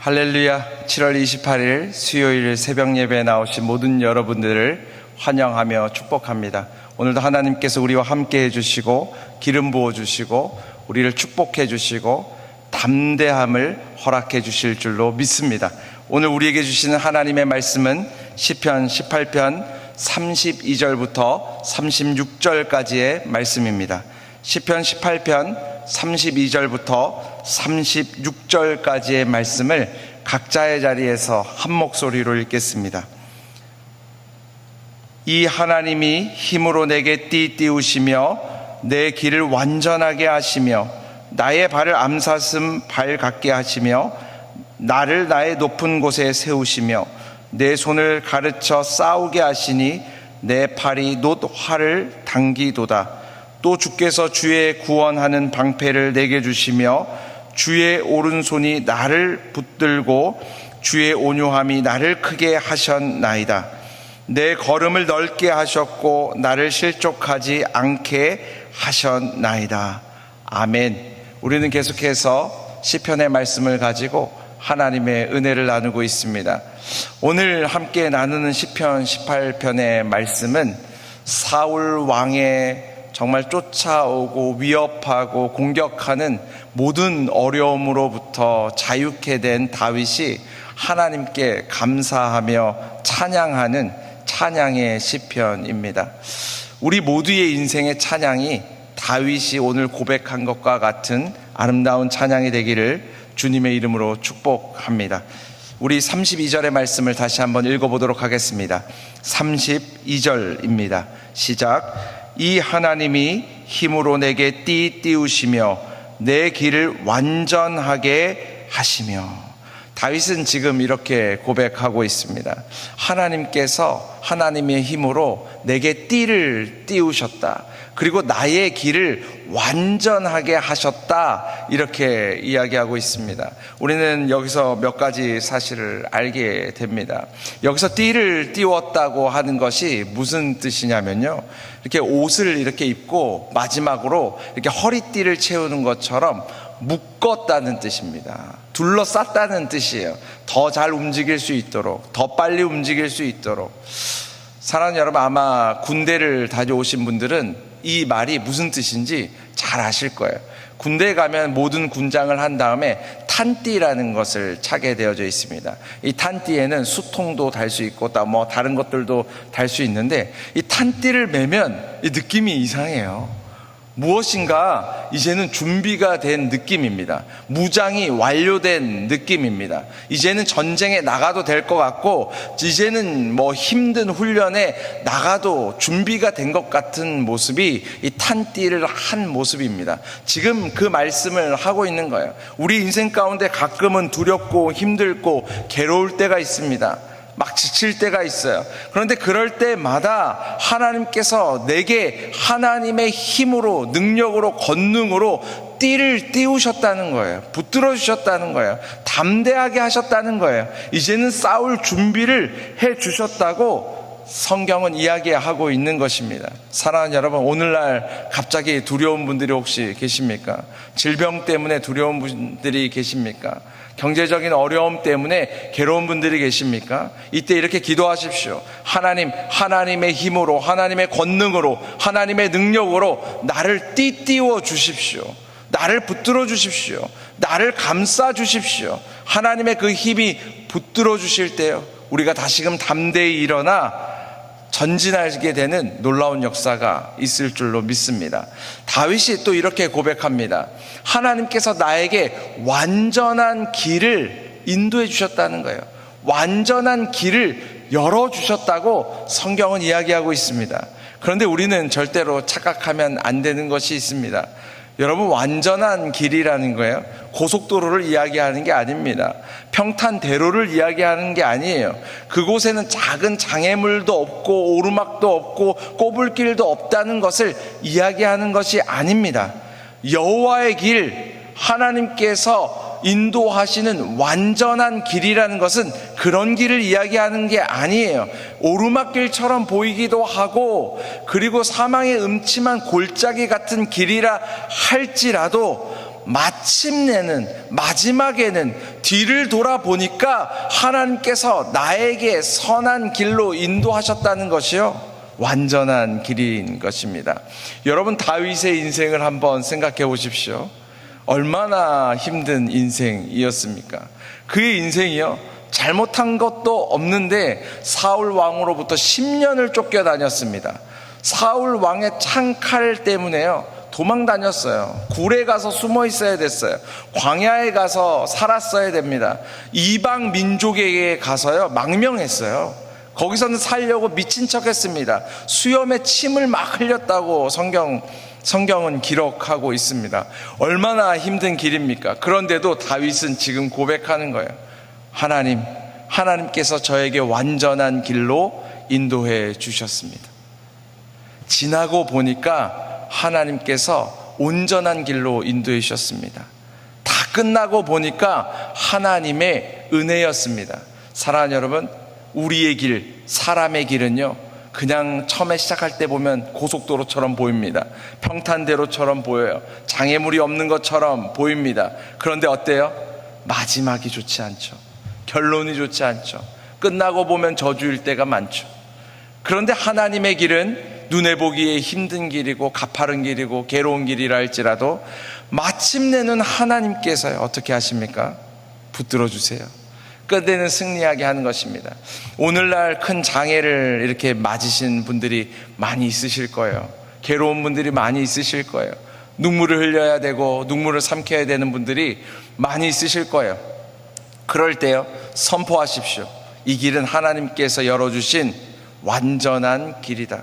할렐루야. 7월 28일 수요일 새벽 예배에 나오신 모든 여러분들을 환영하며 축복합니다. 오늘도 하나님께서 우리와 함께 해주시고 기름 부어주시고 우리를 축복해 주시고 담대함을 허락해 주실 줄로 믿습니다. 오늘 우리에게 주시는 하나님의 말씀은 시편 18편 32절부터 36절까지의 말씀입니다. 시편 18편 32절부터 36절까지의 말씀을 각자의 자리에서 한 목소리로 읽겠습니다. 이 하나님이 힘으로 내게 띠띠우시며 내 길을 완전하게 하시며 나의 발을 암사슴 발 같게 하시며 나를 나의 높은 곳에 세우시며 내 손을 가르쳐 싸우게 하시니 내 팔이 놋 활을 당기도다. 또 주께서 주의 구원하는 방패를 내게 주시며 주의 오른손이 나를 붙들고 주의 온유함이 나를 크게 하셨나이다. 내 걸음을 넓게 하셨고 나를 실족하지 않게 하셨나이다. 아멘. 우리는 계속해서 시편의 말씀을 가지고 하나님의 은혜를 나누고 있습니다. 오늘 함께 나누는 시편 18편의 말씀은 사울 왕의 정말 쫓아오고 위협하고 공격하는 모든 어려움으로부터 자유케 된 다윗이 하나님께 감사하며 찬양하는 찬양의 시편입니다. 우리 모두의 인생의 찬양이 다윗이 오늘 고백한 것과 같은 아름다운 찬양이 되기를 주님의 이름으로 축복합니다. 우리 32절의 말씀을 다시 한번 읽어보도록 하겠습니다. 32절입니다. 시작. 이 하나님이 힘으로 내게 띠띠우시며 내 길을 완전하게 하시며. 다윗은 지금 이렇게 고백하고 있습니다. 하나님께서 하나님의 힘으로 내게 띠를 띠우셨다. 그리고 나의 길을 완전하게 하셨다. 이렇게 이야기하고 있습니다. 우리는 여기서 몇 가지 사실을 알게 됩니다. 여기서 띠를 띄웠다고 하는 것이 무슨 뜻이냐면요, 이렇게 옷을 이렇게 입고 마지막으로 이렇게 허리띠를 채우는 것처럼 묶었다는 뜻입니다. 둘러쌌다는 뜻이에요. 더 잘 움직일 수 있도록, 더 빨리 움직일 수 있도록. 사랑하는 여러분, 아마 군대를 다녀오신 분들은 이 말이 무슨 뜻인지 잘 아실 거예요. 군대에 가면 모든 군장을 한 다음에 탄띠라는 것을 차게 되어져 있습니다. 이 탄띠에는 수통도 달 수 있고 다른 것들도 달 수 있는데, 이 탄띠를 매면 이 느낌이 이상해요. 무엇인가 이제는 준비가 된 느낌입니다. 무장이 완료된 느낌입니다. 이제는 전쟁에 나가도 될 것 같고, 이제는 힘든 훈련에 나가도 준비가 된 것 같은 모습이 이 탄띠를 한 모습입니다. 지금 그 말씀을 하고 있는 거예요. 우리 인생 가운데 가끔은 두렵고 힘들고 괴로울 때가 있습니다. 막 지칠 때가 있어요. 그런데 그럴 때마다 하나님께서 내게 하나님의 힘으로, 능력으로, 권능으로 띠를 띄우셨다는 거예요. 붙들어 주셨다는 거예요. 담대하게 하셨다는 거예요. 이제는 싸울 준비를 해 주셨다고 성경은 이야기하고 있는 것입니다. 사랑하는 여러분, 오늘날 갑자기 두려운 분들이 혹시 계십니까? 질병 때문에 두려운 분들이 계십니까? 경제적인 어려움 때문에 괴로운 분들이 계십니까? 이때 이렇게 기도하십시오. 하나님, 하나님의 힘으로, 하나님의 권능으로, 하나님의 능력으로 나를 띠띠워 주십시오. 나를 붙들어 주십시오. 나를 감싸 주십시오. 하나님의 그 힘이 붙들어 주실 때요, 우리가 다시금 담대히 일어나 전진하게 되는 놀라운 역사가 있을 줄로 믿습니다. 다윗이 또 이렇게 고백합니다. 하나님께서 나에게 완전한 길을 인도해 주셨다는 거예요. 완전한 길을 열어주셨다고 성경은 이야기하고 있습니다. 그런데 우리는 절대로 착각하면 안 되는 것이 있습니다. 여러분, 완전한 길이라는 거예요, 고속도로를 이야기하는 게 아닙니다. 평탄대로를 이야기하는 게 아니에요. 그곳에는 작은 장애물도 없고 오르막도 없고 꼬불길도 없다는 것을 이야기하는 것이 아닙니다. 여호와의 길, 하나님께서 인도하시는 완전한 길이라는 것은 그런 길을 이야기하는 게 아니에요. 오르막길처럼 보이기도 하고, 그리고 사망의 음침한 골짜기 같은 길이라 할지라도 마지막에는 뒤를 돌아보니까 하나님께서 나에게 선한 길로 인도하셨다는 것이요, 완전한 길인 것입니다. 여러분, 다윗의 인생을 한번 생각해 보십시오. 얼마나 힘든 인생이었습니까? 그의 인생이요, 잘못한 것도 없는데 사울 왕으로부터 10년을 쫓겨다녔습니다. 사울 왕의 창칼 때문에요, 도망 다녔어요. 굴에 가서 숨어 있어야 됐어요. 광야에 가서 살았어야 됩니다. 이방 민족에게 가서요, 망명했어요. 거기서는 살려고 미친 척 했습니다. 수염에 침을 막 흘렸다고 성경은 기록하고 있습니다. 얼마나 힘든 길입니까? 그런데도 다윗은 지금 고백하는 거예요. 하나님께서 저에게 완전한 길로 인도해 주셨습니다. 지나고 보니까 하나님께서 온전한 길로 인도해 주셨습니다. 다 끝나고 보니까 하나님의 은혜였습니다. 사랑하는 여러분, 우리의 길, 사람의 길은요, 그냥 처음에 시작할 때 보면 고속도로처럼 보입니다. 평탄대로처럼 보여요. 장애물이 없는 것처럼 보입니다. 그런데 어때요? 마지막이 좋지 않죠. 결론이 좋지 않죠. 끝나고 보면 저주일 때가 많죠. 그런데 하나님의 길은 눈에 보기에 힘든 길이고 가파른 길이고 괴로운 길이라 할지라도 마침내는 하나님께서요, 어떻게 하십니까? 붙들어 주세요. 끝내는 승리하게 하는 것입니다. 오늘날 큰 장애를 이렇게 맞으신 분들이 많이 있으실 거예요. 괴로운 분들이 많이 있으실 거예요. 눈물을 흘려야 되고 눈물을 삼켜야 되는 분들이 많이 있으실 거예요. 그럴 때요, 선포하십시오. 이 길은 하나님께서 열어주신 완전한 길이다.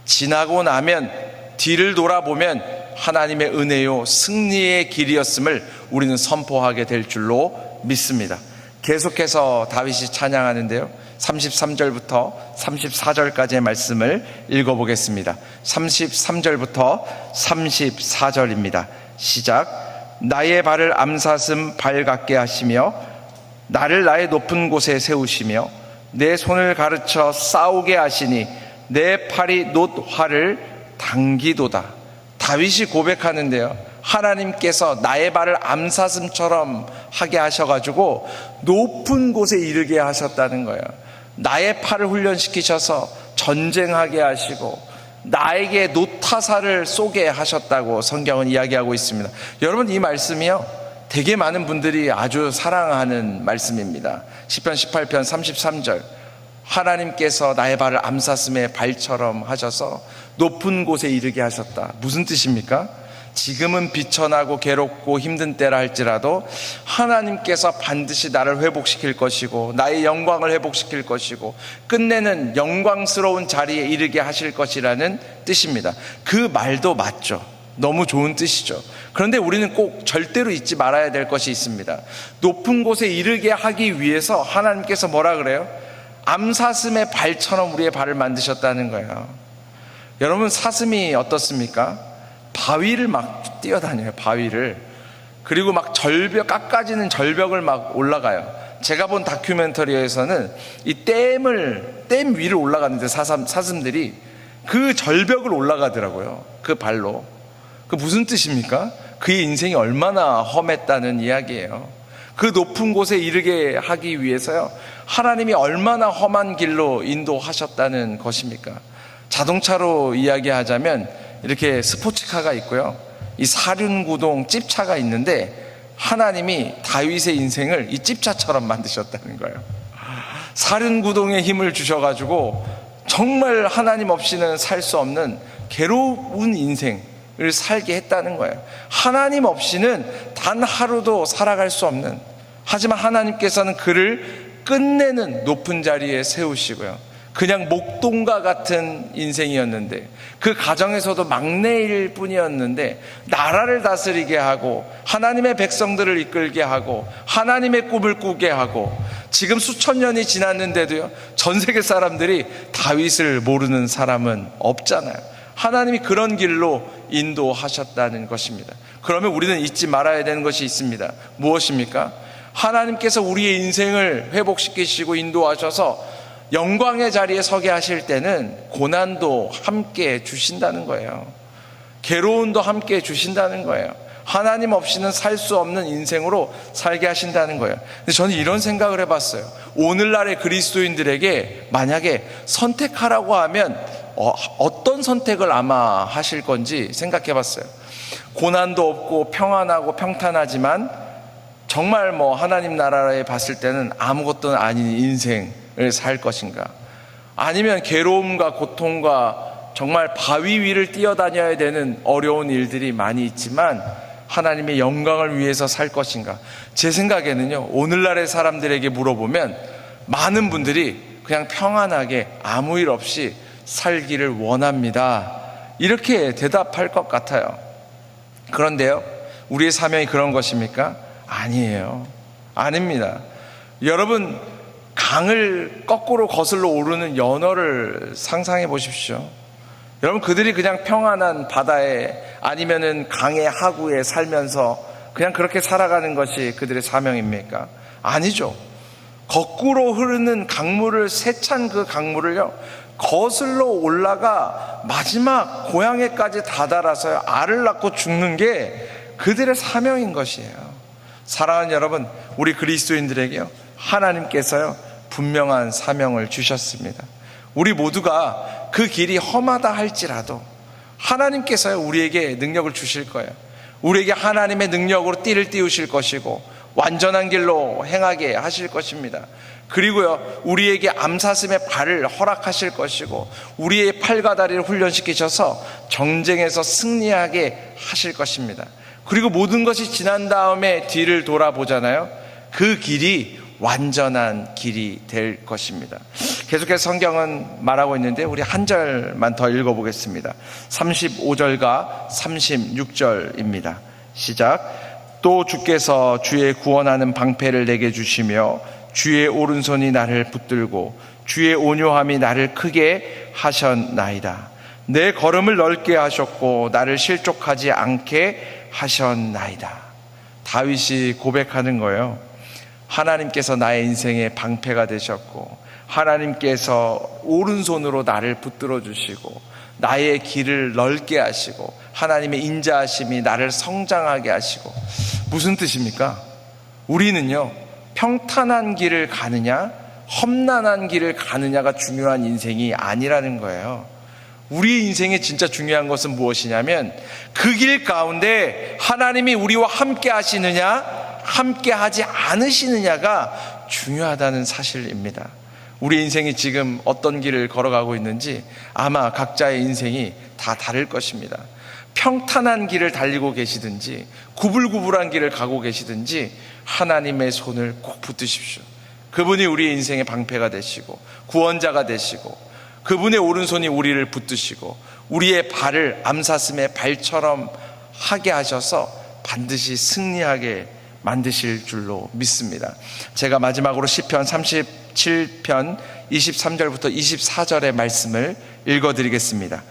지나고 나면, 뒤를 돌아보면 하나님의 은혜요, 승리의 길이었음을 우리는 선포하게 될 줄로 믿습니다. 계속해서 다윗이 찬양하는데요, 33절부터 34절까지의 말씀을 읽어보겠습니다. 33절부터 34절입니다. 시작. 나의 발을 암사슴 발 같게 하시며 나를 나의 높은 곳에 세우시며 내 손을 가르쳐 싸우게 하시니 내 팔이 놋 활을 당기도다. 다윗이 고백하는데요, 하나님께서 나의 발을 암사슴처럼 하게 하셔가지고 높은 곳에 이르게 하셨다는 거예요. 나의 팔을 훈련시키셔서 전쟁하게 하시고 나에게 노타사를 쏘게 하셨다고 성경은 이야기하고 있습니다. 여러분, 이 말씀이요, 되게 많은 분들이 아주 사랑하는 말씀입니다. 시편 18편 33절. 하나님께서 나의 발을 암사슴의 발처럼 하셔서 높은 곳에 이르게 하셨다. 무슨 뜻입니까? 지금은 비천하고 괴롭고 힘든 때라 할지라도 하나님께서 반드시 나를 회복시킬 것이고 나의 영광을 회복시킬 것이고 끝내는 영광스러운 자리에 이르게 하실 것이라는 뜻입니다. 그 말도 맞죠. 너무 좋은 뜻이죠. 그런데 우리는 꼭 절대로 잊지 말아야 될 것이 있습니다. 높은 곳에 이르게 하기 위해서 하나님께서 뭐라 그래요? 암사슴의 발처럼 우리의 발을 만드셨다는 거예요. 여러분, 사슴이 어떻습니까? 바위를 막 뛰어다녀요. 바위를. 그리고 막 깎아지는 절벽을 막 올라가요. 제가 본 다큐멘터리에서는 이 댐 위를 올라갔는데 사슴들이 그 절벽을 올라가더라고요. 그 발로. 그 무슨 뜻입니까? 그의 인생이 얼마나 험했다는 이야기예요. 그 높은 곳에 이르게 하기 위해서요, 하나님이 얼마나 험한 길로 인도하셨다는 것입니까? 자동차로 이야기하자면 이렇게 스포츠카가 있고요, 이 사륜구동 찝차가 있는데 하나님이 다윗의 인생을 이 찝차처럼 만드셨다는 거예요. 사륜구동에 힘을 주셔가지고 정말 하나님 없이는 살 수 없는 괴로운 인생을 살게 했다는 거예요. 하나님 없이는 단 하루도 살아갈 수 없는, 하지만 하나님께서는 그를 끝내는 높은 자리에 세우시고요, 그냥 목동과 같은 인생이었는데, 그 가정에서도 막내일 뿐이었는데 나라를 다스리게 하고 하나님의 백성들을 이끌게 하고 하나님의 꿈을 꾸게 하고, 지금 수천 년이 지났는데도요, 전 세계 사람들이 다윗을 모르는 사람은 없잖아요. 하나님이 그런 길로 인도하셨다는 것입니다. 그러면 우리는 잊지 말아야 되는 것이 있습니다. 무엇입니까? 하나님께서 우리의 인생을 회복시키시고 인도하셔서 영광의 자리에 서게 하실 때는 고난도 함께 주신다는 거예요. 괴로움도 함께 주신다는 거예요. 하나님 없이는 살 수 없는 인생으로 살게 하신다는 거예요. 근데 저는 이런 생각을 해봤어요. 오늘날의 그리스도인들에게 만약에 선택하라고 하면 어떤 선택을 아마 하실 건지 생각해봤어요. 고난도 없고 평안하고 평탄하지만 정말 하나님 나라에 봤을 때는 아무것도 아닌 인생을 살 것인가, 아니면 괴로움과 고통과 정말 바위 위를 뛰어다녀야 되는 어려운 일들이 많이 있지만 하나님의 영광을 위해서 살 것인가. 제 생각에는요, 오늘날의 사람들에게 물어보면 많은 분들이 그냥 평안하게 아무 일 없이 살기를 원합니다, 이렇게 대답할 것 같아요. 그런데요, 우리의 사명이 그런 것입니까? 아니에요. 아닙니다. 여러분, 강을 거꾸로 거슬러 오르는 연어를 상상해 보십시오. 여러분, 그들이 그냥 평안한 바다에 아니면은 강의 하구에 살면서 그냥 그렇게 살아가는 것이 그들의 사명입니까? 아니죠. 거꾸로 흐르는 강물을, 세찬 그 강물을요, 거슬러 올라가 마지막 고향에까지 다다라서 알을 낳고 죽는 게 그들의 사명인 것이에요. 사랑하는 여러분, 우리 그리스도인들에게요, 하나님께서요 분명한 사명을 주셨습니다. 우리 모두가 그 길이 험하다 할지라도 하나님께서요 우리에게 능력을 주실 거예요. 우리에게 하나님의 능력으로 띠를 띄우실 것이고 완전한 길로 행하게 하실 것입니다. 그리고요, 우리에게 암사슴의 발을 허락하실 것이고 우리의 팔과 다리를 훈련시키셔서 정쟁에서 승리하게 하실 것입니다. 그리고 모든 것이 지난 다음에 뒤를 돌아보잖아요. 그 길이 완전한 길이 될 것입니다. 계속해서 성경은 말하고 있는데 우리 한 절만 더 읽어보겠습니다. 35절과 36절입니다. 시작. 또 주께서 주의 구원하는 방패를 내게 주시며 주의 오른손이 나를 붙들고 주의 온유함이 나를 크게 하셨나이다. 내 걸음을 넓게 하셨고 나를 실족하지 않게 하셨나이다. 다윗이 고백하는 거예요. 하나님께서 나의 인생의 방패가 되셨고 하나님께서 오른손으로 나를 붙들어 주시고 나의 길을 넓게 하시고 하나님의 인자하심이 나를 성장하게 하시고. 무슨 뜻입니까? 우리는요, 평탄한 길을 가느냐 험난한 길을 가느냐가 중요한 인생이 아니라는 거예요. 우리 인생에 진짜 중요한 것은 무엇이냐면 그 길 가운데 하나님이 우리와 함께 하시느냐 함께 하지 않으시느냐가 중요하다는 사실입니다. 우리 인생이 지금 어떤 길을 걸어가고 있는지 아마 각자의 인생이 다 다를 것입니다. 평탄한 길을 달리고 계시든지 구불구불한 길을 가고 계시든지 하나님의 손을 꼭 붙드십시오. 그분이 우리의 인생의 방패가 되시고 구원자가 되시고 그분의 오른손이 우리를 붙드시고 우리의 발을 암사슴의 발처럼 하게 하셔서 반드시 승리하게 만드실 줄로 믿습니다. 제가 마지막으로 시편 37편 23절부터 24절의 말씀을 읽어드리겠습니다.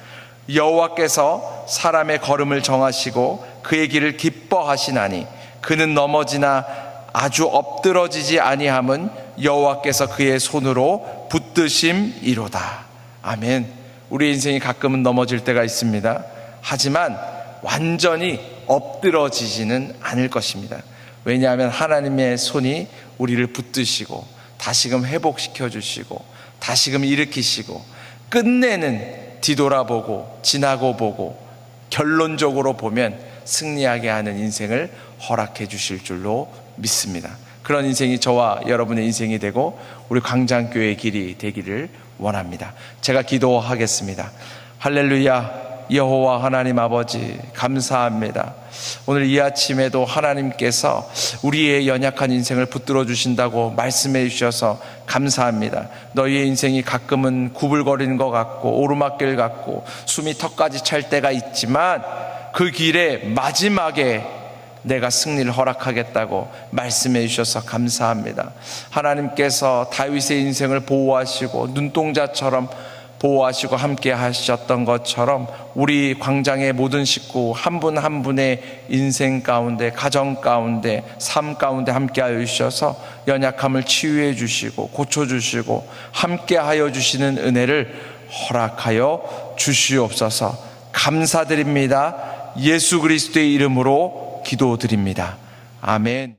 여호와께서 사람의 걸음을 정하시고 그의 길을 기뻐하시나니 그는 넘어지나 아주 엎드러지지 아니함은 여호와께서 그의 손으로 붙드심이로다. 아멘. 우리 인생이 가끔은 넘어질 때가 있습니다. 하지만 완전히 엎드러지지는 않을 것입니다. 왜냐하면 하나님의 손이 우리를 붙드시고 다시금 회복시켜 주시고 다시금 일으키시고 끝내는 뒤돌아보고 지나고 보고 결론적으로 보면 승리하게 하는 인생을 허락해 주실 줄로 믿습니다. 그런 인생이 저와 여러분의 인생이 되고 우리 광장교회의 길이 되기를 원합니다. 제가 기도하겠습니다. 할렐루야. 여호와 하나님 아버지 감사합니다. 오늘 이 아침에도 하나님께서 우리의 연약한 인생을 붙들어 주신다고 말씀해 주셔서 감사합니다. 너희의 인생이 가끔은 구불거리는 것 같고 오르막길 같고 숨이 턱까지 찰 때가 있지만 그 길의 마지막에 내가 승리를 허락하겠다고 말씀해 주셔서 감사합니다. 하나님께서 다윗의 인생을 보호하시고 눈동자처럼 보호하시고 함께 하셨던 것처럼 우리 광장의 모든 식구 한 분 한 분의 인생 가운데 가정 가운데 삶 가운데 함께 하여 주셔서 연약함을 치유해 주시고 고쳐 주시고 함께 하여 주시는 은혜를 허락하여 주시옵소서. 감사드립니다. 예수 그리스도의 이름으로 기도드립니다. 아멘.